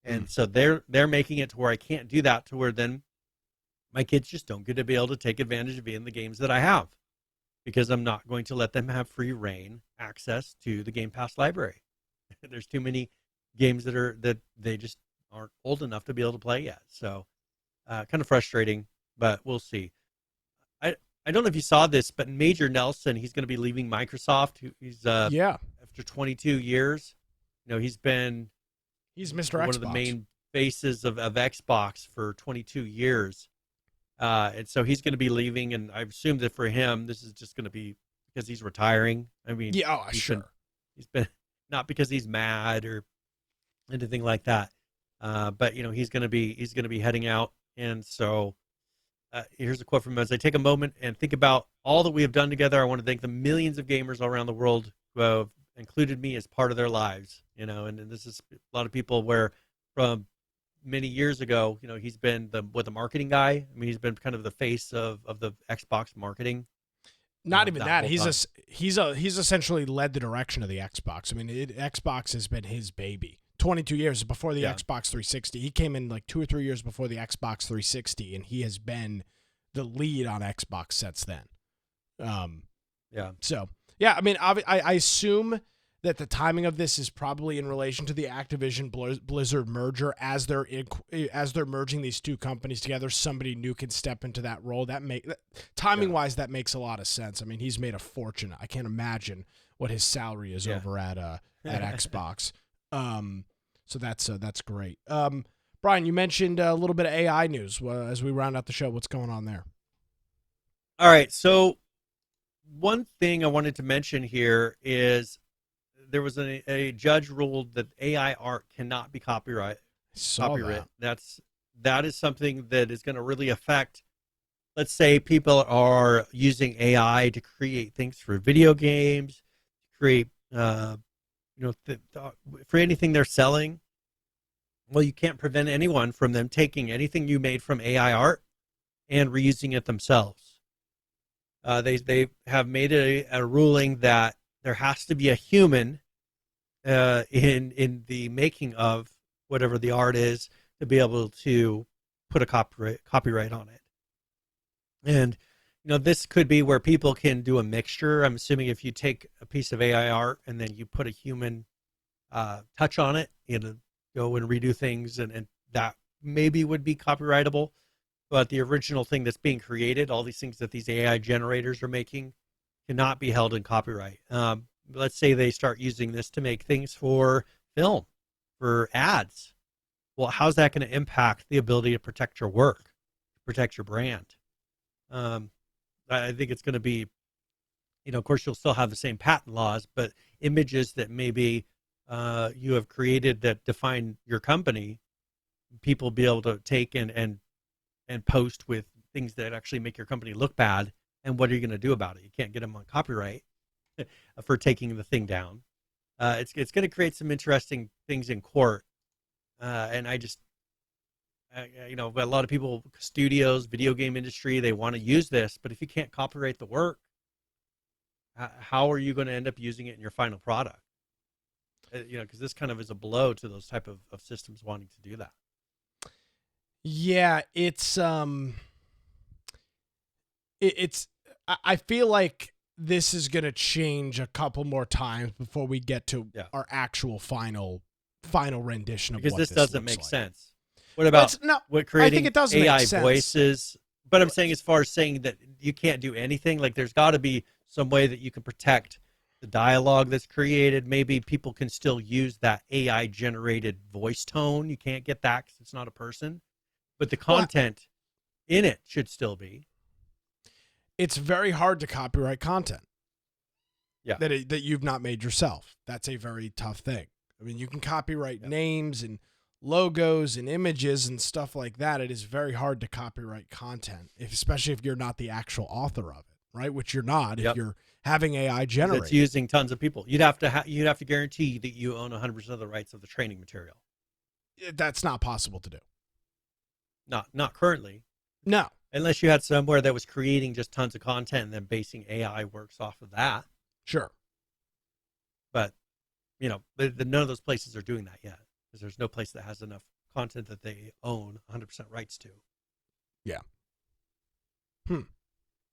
And so they're making it to where I can't do that, to where then my kids just don't get to be able to take advantage of being the games that I have, because I'm not going to let them have free reign access to the Game Pass library. There's too many games that they just aren't old enough to be able to play yet. So kind of frustrating, but we'll see. I don't know if you saw this, but Major Nelson, he's going to be leaving Microsoft. He's after 22 years. He's Mr. Xbox. One of the main faces of Xbox for 22 years. And so he's going to be leaving, and I assume that for him, this is just going to be because he's retiring. I mean, sure. He's been not because he's mad or anything like that. But he's going to be heading out, and so here's a quote from him: "As I take a moment and think about all that we have done together, I want to thank the millions of gamers all around the world who have included me as part of their lives." And this is a lot of people where from many years ago, he's been the marketing guy. I mean, he's been kind of the face of the Xbox marketing. Not even that. He's essentially led the direction of the Xbox. I mean, Xbox has been his baby. 22 years before the Xbox 360. He came in like 2 or 3 years before the Xbox 360, and he has been the lead on Xbox since then. So, I mean, I assume that the timing of this is probably in relation to the Activision Blizzard merger. As they're merging these two companies together, somebody new can step into that role. Timing wise, that makes a lot of sense. I mean, he's made a fortune. I can't imagine what his salary is over at Xbox. So that's great. Brian, you mentioned a little bit of AI news as we round out the show. What's going on there? All right. So one thing I wanted to mention here is there was a judge ruled that AI art cannot be copyrighted. That is something that is going to really affect. Let's say people are using AI to create things for video games, create for anything they're selling. Well, you can't prevent anyone from them taking anything you made from AI art and reusing it themselves. They have made a ruling that there has to be a human in the making of whatever the art is to be able to put a copyright on it. And this could be where people can do a mixture. I'm assuming if you take a piece of AI art and then you put a human touch on it, go and redo things, and that maybe would be copyrightable. But the original thing that's being created, all these things that these AI generators are making, cannot be held in copyright. Let's say they start using this to make things for film, for ads. Well, how's that going to impact the ability to protect your work, protect your brand? I think it's going to be, of course, you'll still have the same patent laws, but images that maybe you have created that define your company, people be able to take and post with things that actually make your company look bad. And what are you going to do about it? You can't get them on copyright for taking the thing down. It's going to create some interesting things in court. And a lot of people, studios, video game industry, they want to use this, but if you can't copyright the work, how are you going to end up using it in your final product? Because this kind of is a blow to those type of systems wanting to do that. Yeah, I feel like this is going to change a couple more times before we get to our actual final rendition of because what this doesn't make like. sense. What about creating I think it does AI make sense. voices? But I'm saying, as far as saying that you can't do anything, like there's got to be some way that you can protect the dialogue that's created. Maybe people can still use that AI generated voice tone. You can't get that because it's not a person, but the content in it should still be. It's very hard to copyright content. Yeah. That you've not made yourself. That's a very tough thing. I mean, you can copyright names and logos and images and stuff like that. It is very hard to copyright content, especially if you're not the actual author of it, right? Which you're not if you're having AI generate. It's using tons of people. You'd have to guarantee that you own 100% of the rights of the training material. That's not possible to do. Not currently. No. Unless you had somewhere that was creating just tons of content and then basing AI works off of that. Sure. But, none of those places are doing that yet, because there's no place that has enough content that they own 100% rights to. Yeah.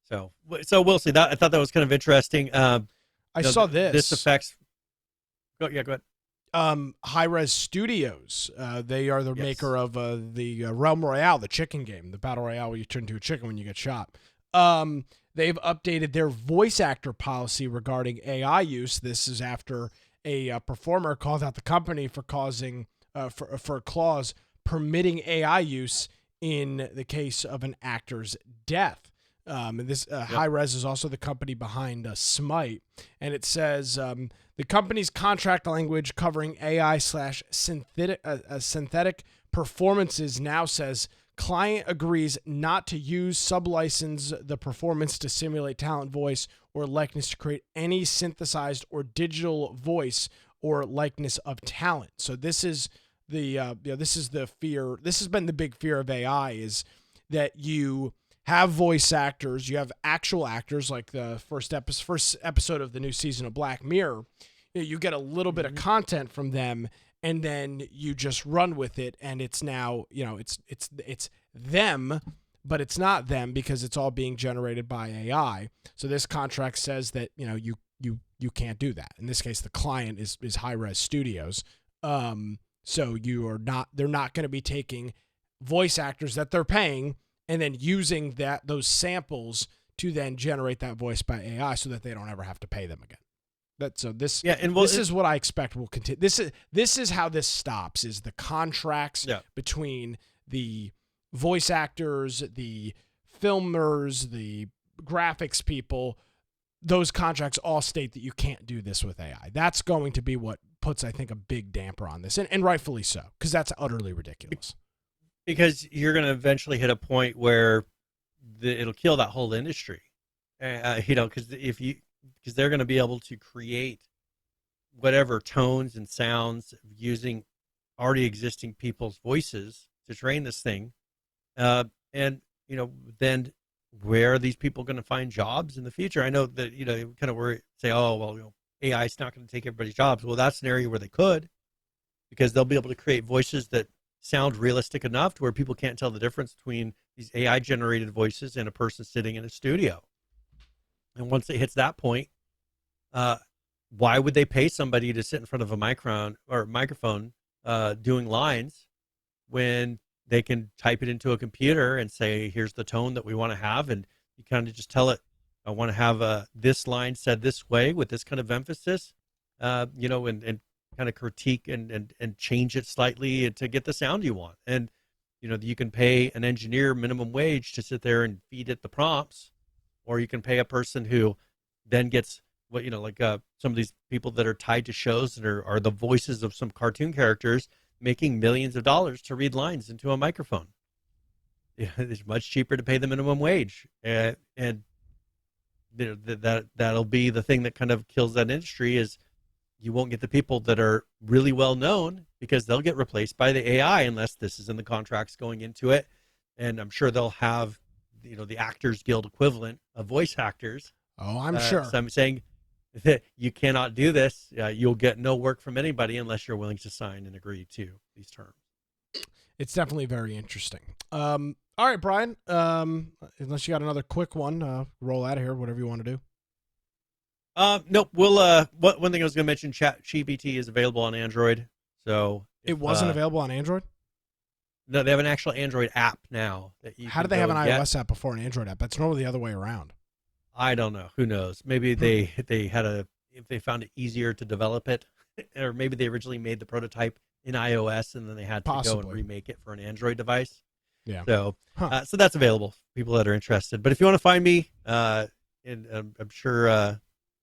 So we'll see. That I thought that was kind of interesting. I saw this. This affects. Go ahead. Hi-Res Studios. They are the maker of the Realm Royale, the chicken game, the battle royale where you turn into a chicken when you get shot. They've updated their voice actor policy regarding AI use. This is after a performer called out the company for causing for a clause permitting AI use in the case of an actor's death. Hi-Res is also the company behind Smite, and it says the company's contract language covering AI/synthetic performances now says client agrees not to use sublicense the performance to simulate talent, voice, or likeness to create any synthesized or digital voice or likeness of talent. So this is this is the fear. This has been the big fear of AI, is that you have voice actors, you have actual actors, like the first episode of the new season of Black Mirror. You get a little bit of content from them, and then you just run with it, and it's now, it's them, but it's not them because it's all being generated by AI. So this contract says that you can't do that. In this case, the client is Hi-Res Studios. So they're not going to be taking voice actors that they're paying and then using those samples to then generate that voice by AI, so that they don't ever have to pay them again. This is what I expect will continue. This is how this stops: is the contracts between the voice actors, the filmers, the graphics people. Those contracts all state that you can't do this with AI. That's going to be what puts, I think, a big damper on this, and rightfully so, because that's utterly ridiculous. Because you're going to eventually hit a point where it'll kill that whole industry, because they're going to be able to create whatever tones and sounds using already existing people's voices to train this thing, and then where are these people going to find jobs in the future? I know that kind of say, oh well, AI is not going to take everybody's jobs. Well, that's an area where they could, because they'll be able to create voices that sound realistic enough to where people can't tell the difference between these AI generated voices and a person sitting in a studio. And once it hits that point, why would they pay somebody to sit in front of a microphone doing lines when they can type it into a computer and say, here's the tone that we want to have, and you kind of just tell it, I want to have this line said this way with this kind of emphasis, and kind of critique and change it slightly to get the sound you want. And you can pay an engineer minimum wage to sit there and feed it the prompts, or you can pay a person who then gets some of these people that are tied to shows that are the voices of some cartoon characters, making millions of dollars to read lines into a microphone. It's much cheaper to pay the minimum wage, and that'll be the thing that kind of kills that industry. Is you won't get the people that are really well known, because they'll get replaced by the AI unless this is in the contracts going into it. And I'm sure they'll have, the Actors Guild equivalent of voice actors. Oh, I'm sure. So I'm saying you cannot do this. You'll get no work from anybody unless you're willing to sign and agree to these terms. It's definitely very interesting. All right, Brian, unless you got another quick one, roll out of here, whatever you want to do. Nope. We'll, one thing I was going to mention, ChatGPT is available on Android. So it wasn't available on Android? No, they have an actual Android app now. How did they have an iOS app before an Android app? That's normally the other way around. I don't know. Who knows? Maybe they if they found it easier to develop it, or maybe they originally made the prototype in iOS and then they had to go and remake it for an Android device. Yeah. So, so that's available for people that are interested. But if you want to find me, and I'm sure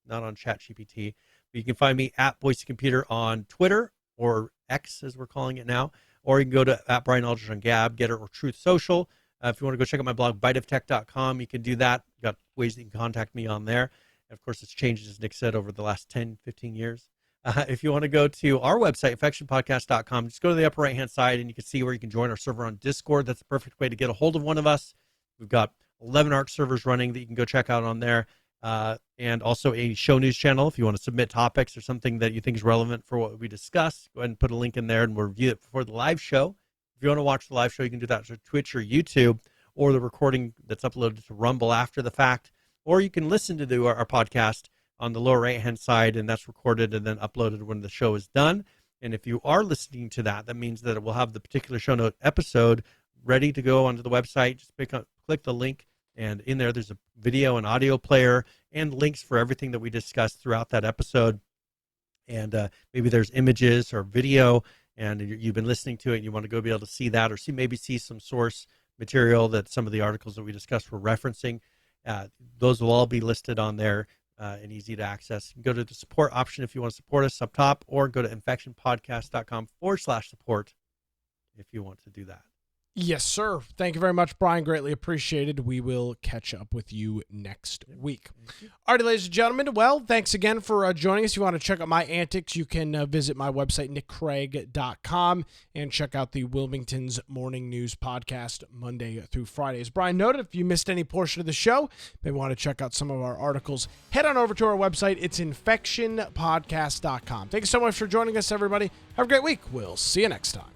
not on ChatGPT, but you can find me at Boise Computer on Twitter, or X as we're calling it now, or you can go to at Brian Aldridge on Gab, Getter, or Truth Social. If you want to go check out my blog, biteoftech.com, you can do that. You've got ways that you can contact me on there. And of course, it's changed, as Nick said, over the last 10, 15 years. If you want to go to our website, infectionpodcast.com, just go to the upper right-hand side, and you can see where you can join our server on Discord. That's the perfect way to get a hold of one of us. We've got 11 ARC servers running that you can go check out on there, and also a show news channel. If you want to submit topics or something that you think is relevant for what we discussed, go ahead and put a link in there, and we'll review it before the live show. If you want to watch the live show, you can do that through Twitch or YouTube, or the recording that's uploaded to Rumble after the fact, or you can listen to our podcast on the lower right-hand side, and that's recorded and then uploaded when the show is done. And if you are listening to that, that means that it will have the particular show note episode ready to go onto the website. Just click the link, and in there, there's a video and audio player and links for everything that we discussed throughout that episode. And maybe there's images or video, and you've been listening to it, and you want to go be able to see that, or maybe see some source material that some of the articles that we discussed were referencing. Those will all be listed on there and easy to access. You can go to the support option if you want to support us up top, or go to infectionpodcast.com/support if you want to do that. Yes, sir. Thank you very much, Brian. Greatly appreciated. We will catch up with you next week. All right, ladies and gentlemen. Well, thanks again for joining us. If you want to check out my antics, you can visit my website, nickcraig.com, and check out the Wilmington's Morning News podcast Monday through Friday. As Brian noted, if you missed any portion of the show, maybe want to check out some of our articles, head on over to our website. It's infectionpodcast.com. Thank you so much for joining us, everybody. Have a great week. We'll see you next time.